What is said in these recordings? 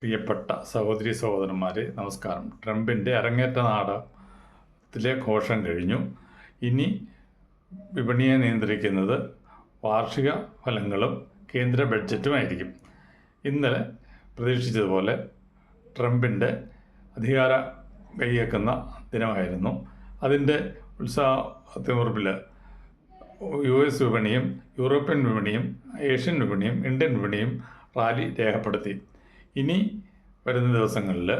പ്രിയപ്പെട്ട സഹോദരി സഹോദരന്മാരെ, നമസ്കാരം. ട്രംപിൻ്റെ അരങ്ങേറ്റ നാടകത്തിലെ ഘോഷം കഴിഞ്ഞു. ഇനി വിപണിയെ നിയന്ത്രിക്കുന്നത് വാർഷിക ഫലങ്ങളും കേന്ദ്ര ബഡ്ജറ്റുമായിരിക്കും. ഇന്നലെ പ്രതീക്ഷിച്ചതുപോലെ ട്രംപിൻ്റെ അധികാര കൈയേക്കുന്ന ദിനമായിരുന്നു. അതിൻ്റെ ഉത്സാഹത്തിമുറിപ്പിൽ US വിപണിയും യൂറോപ്യൻ വിപണിയും ഏഷ്യൻ വിപണിയും ഇന്ത്യൻ വിപണിയും റാലി രേഖപ്പെടുത്തി. ഇനി വരുന്ന ദിവസങ്ങളിൽ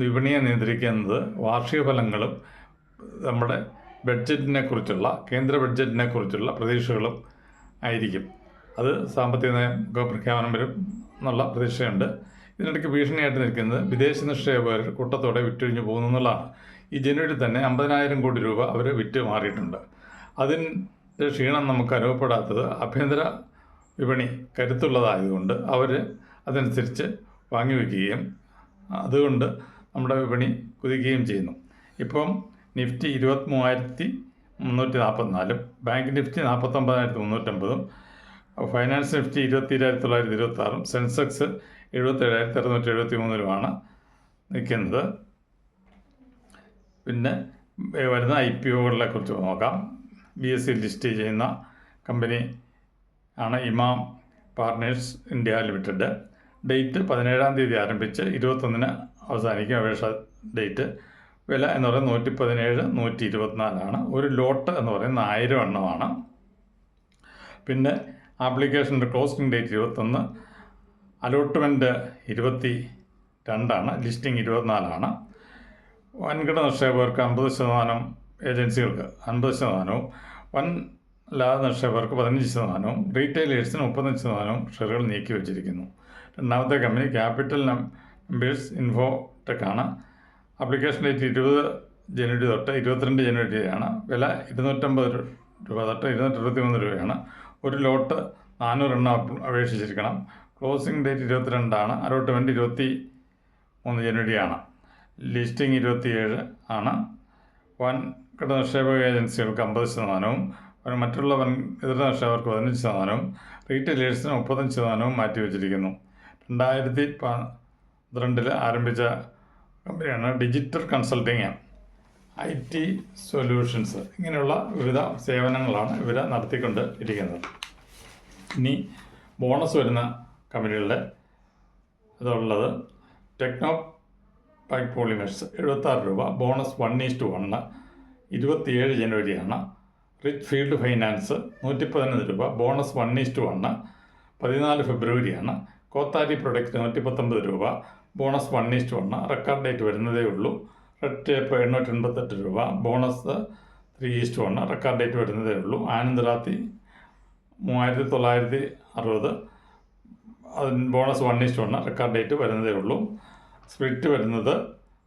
വിപണിയെ നിയന്ത്രിക്കുന്നത് വാർഷിക ഫലങ്ങളും നമ്മുടെ ബഡ്ജറ്റിനെക്കുറിച്ചുള്ള കേന്ദ്ര ബഡ്ജറ്റിനെക്കുറിച്ചുള്ള പ്രതീക്ഷകളും ആയിരിക്കും. അത് സാമ്പത്തിക നയം പ്രഖ്യാപനം വരും എന്നുള്ള പ്രതീക്ഷയുണ്ട്. ഇതിനിടയ്ക്ക് ഭീഷണിയായിട്ട് നിൽക്കുന്നത് വിദേശ നിക്ഷേപകർ കൂട്ടത്തോടെ വിറ്റൊഴിഞ്ഞു പോകുന്നു എന്നുള്ളതാണ്. ഈ ജനുവരി തന്നെ 50,000 കോടി രൂപ അവർ വിറ്റ് മാറിയിട്ടുണ്ട്. അതിൻ്റെ ക്ഷീണം നമുക്ക് അനുഭവപ്പെടാത്തത് ആഭ്യന്തര വിപണി കരുത്തുള്ളതായതുകൊണ്ട് അവർ അതനുസരിച്ച് വാങ്ങിവെക്കുകയും അതുകൊണ്ട് നമ്മുടെ വിപണി കുതിക്കുകയും ചെയ്യുന്നു. ഇപ്പം Nifty 23,344, bank Nifty 49,350, finance Nifty 27,926, Sensex 77,673 നിൽക്കുന്നത്. പിന്നെ വരുന്ന IPOകളെ കുറിച്ച് നോക്കാം. BSE ലിസ്റ്റ് ചെയ്യുന്ന കമ്പനി ആണ് ഇമാം പാർട്ട്നേഴ്സ് ഇന്ത്യ ലിമിറ്റഡ്. ഡേറ്റ് 17-ാം തീയതി ആരംഭിച്ച് 21-ന് അവസാനിക്കും അപേക്ഷ ഡേറ്റ്. വില എന്ന് പറയുന്നത് 117, 124. ഒരു ലോട്ട് എന്ന് പറയുന്നത് 1000 എണ്ണമാണ്. പിന്നെ ആപ്ലിക്കേഷൻ്റെ ക്ലോസിംഗ് ഡേറ്റ് 21, അലോട്ട്മെൻറ്റ് 22, ലിസ്റ്റിംഗ് 24. വൻകിട നിക്ഷേപകർക്ക് 50%, ഏജൻസികൾക്ക് 50%, വൻ ലാഭ നിക്ഷേപകർക്ക് 15%, റീറ്റെയിലേഴ്സിന് 35% ഷെയറുകൾ നീക്കി വച്ചിരിക്കുന്നു. രണ്ടാമത്തെ കമ്പനി ക്യാപിറ്റൽ നമ്പേഴ്സ് ഇൻഫോടെക് ആണ്. ആപ്ലിക്കേഷൻ ഡേറ്റ് 20 ജനുവരി തൊട്ട് 22 ജനുവരി വരെയാണ്. വില 250 രൂപ തൊട്ട് 223 രൂപയാണ്. ഒരു ലോട്ട് 400 എണ്ണം അപേക്ഷിച്ചിരിക്കണം. ക്ലോസിംഗ് ഡേറ്റ് 22, അലോട്ട്മെൻറ്റ് 23 ജനുവരിയാണ്. ലിസ്റ്റിംഗ് 27 ആണ്. വൻകിട നിക്ഷേപക ഏജൻസികൾക്ക് 50%, മറ്റുള്ള ഇതര നിക്ഷേപകർക്ക് 15%, റീറ്റെയിലേഴ്സിന് 35% മാറ്റിവെച്ചിരിക്കുന്നു. 2012 ആരംഭിച്ച കമ്പനിയാണ് ഡിജിറ്റൽ കൺസൾട്ടിങ്, IT സൊല്യൂഷൻസ്. ഇങ്ങനെയുള്ള വിവിധ സേവനങ്ങളാണ് ഇവർ നടത്തിക്കൊണ്ട് ഇരിക്കുന്നത്. ഇനി ബോണസ് വരുന്ന കമ്പനികളുടെ ഇതുള്ളത് ടെക്നോ പാക്ക് പോളിമേഴ്സ് 76 രൂപ, ബോണസ് 1:1, 27 ജനുവരിയാണ്. റിച്ച് ഫീൽഡ് ഫൈനാൻസ് 111 രൂപ, ബോണസ് 1:1, 14 ഫെബ്രുവരിയാണ്. കോത്താരി പ്രൊഡക്റ്റ് 119 രൂപ, ബോണസ് 1:1, റെക്കോർഡ് ഡേറ്റ് വരുന്നതേ ഉള്ളൂ. റെഡ് ടേപ്പ് 888 രൂപ, ബോണസ് 3:1, റെക്കോർഡ് ഡേറ്റ് വരുന്നതേ ഉള്ളൂ. ആനന്ദ് റാത്തി 3960, അതിന് ബോണസ് 1:1, റെക്കോർഡ് ഡേറ്റ് വരുന്നതേ ഉള്ളൂ. സ്പ്ലിറ്റ് വരുന്നത്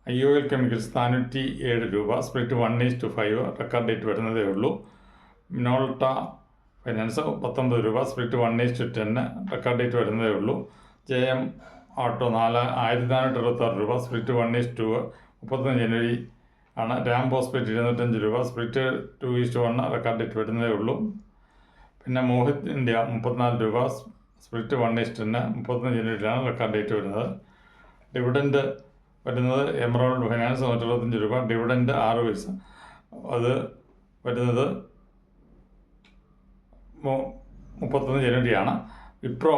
IOL കെമിക്കൽസ് 407 രൂപ, സ്പ്ലിറ്റ് 1:5, റെക്കോർഡ് ഡേറ്റ് വരുന്നതേ ഉള്ളൂ. മിനോൾട്ട ഫൈനാൻസ് 19 രൂപ, സ്പ്ലിറ്റ് 1:10, റെക്കോർഡ് ഡേറ്റ് വരുന്നതേ ഉള്ളൂ. JM ഓട്ടോ 1466 രൂപ, സ്പ്ലിറ്റ് 1:2, 31 ജനുവരി ആണ്. രാംബോ സ്പ്ലിറ്റ് 205 രൂപ, സ്പ്ലിറ്റ് 2:1, റെക്കോർഡ് ഡേറ്റ് വരുന്നതേ ഉള്ളൂ. പിന്നെ മോഹിത് ഇന്ത്യ 34 രൂപ, സ്പ്ലിറ്റ് 1:10, 31 ജനുവരിയിലാണ് റെക്കോർഡ് ഡേറ്റ് വരുന്നത്. ഡിവിഡൻഡ് വരുന്നത് എമറോൾഡ് ഫൈനാൻസ് 125 രൂപ, ഡിവിഡൻഡ് 6 പൈസ, അത് വരുന്നത് 31 ജനുവരിയാണ്. വിപ്രോ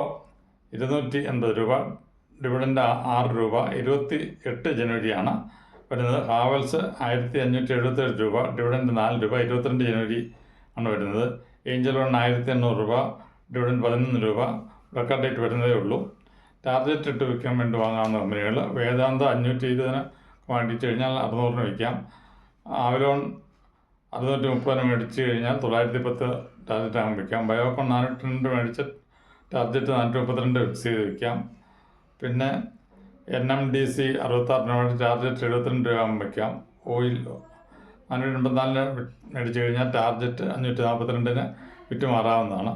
280 രൂപ, ഡിവിഡൻഡ് 6 രൂപ, 28 ജനുവരിയാണ് വരുന്നത്. ഹാവൽസ് 1577 രൂപ, ഡിവിഡൻഡ് 4 രൂപ, 22 ജനുവരി ആണ് വരുന്നത്. ഏഞ്ചൽ വൺ 1800 രൂപ, ഡിവിഡൻഡ് 11 രൂപ, റെക്കോർഡ് ഡേറ്റ് വരുന്നതേ ഉള്ളൂ. ടാർജറ്റ് ഇട്ട് വിൽക്കാൻ വേണ്ടി വാങ്ങാവുന്ന കമ്പനികൾ വേദാന്ത 520 മേടിച്ചു കഴിഞ്ഞാൽ 600 വിൽക്കാം. ആവലോൺ 630 മേടിച്ച് കഴിഞ്ഞാൽ 910 ടാർജറ്റ് ആകും വിൽക്കാം. ബയോകോൺ 402 മേടിച്ച് ടാർജറ്റ് 432 ഫിക്സ് ചെയ്ത് വിൽക്കാം. പിന്നെ NMDC 66 മേടിച്ച് ടാർജറ്റ് 72 രൂപ ആകും വയ്ക്കാം. ഓയിൽ 484 മേടിച്ച് കഴിഞ്ഞാൽ ടാർജറ്റ് 542 വിറ്റ് മാറാവുന്നതാണ്.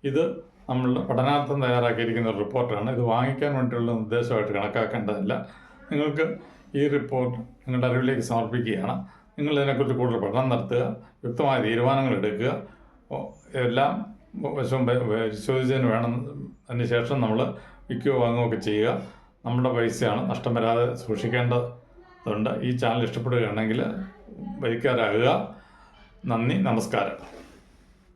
ഇത് നമ്മൾ പഠനാർത്ഥം തയ്യാറാക്കിയിരിക്കുന്ന ഒരു റിപ്പോർട്ടാണ്. ഇത് വാങ്ങിക്കാൻ വേണ്ടിയുള്ള നിർദ്ദേശമായിട്ട് കണക്കാക്കേണ്ടതല്ല. നിങ്ങൾക്ക് ഈ റിപ്പോർട്ട് നിങ്ങളുടെ അറിവിലേക്ക് സമർപ്പിക്കുകയാണ്. നിങ്ങൾ ഇതിനെക്കുറിച്ച് കൂടുതൽ പഠനം നടത്തുക, യുക്തമായ തീരുമാനങ്ങൾ എടുക്കുക, എല്ലാം വശവും പരിശോധിച്ചതിന് വേണം. അതിന് ശേഷം നമ്മൾ വിൽക്കുകയോ വാങ്ങുകയൊക്കെ ചെയ്യുക. നമ്മുടെ പൈസയാണ്, നഷ്ടം വരാതെ സൂക്ഷിക്കേണ്ടതുണ്ട്. ഈ ചാനൽ ഇഷ്ടപ്പെടുകയാണെങ്കിൽ വരിക്കാരാകുക. നന്ദി, നമസ്കാരം.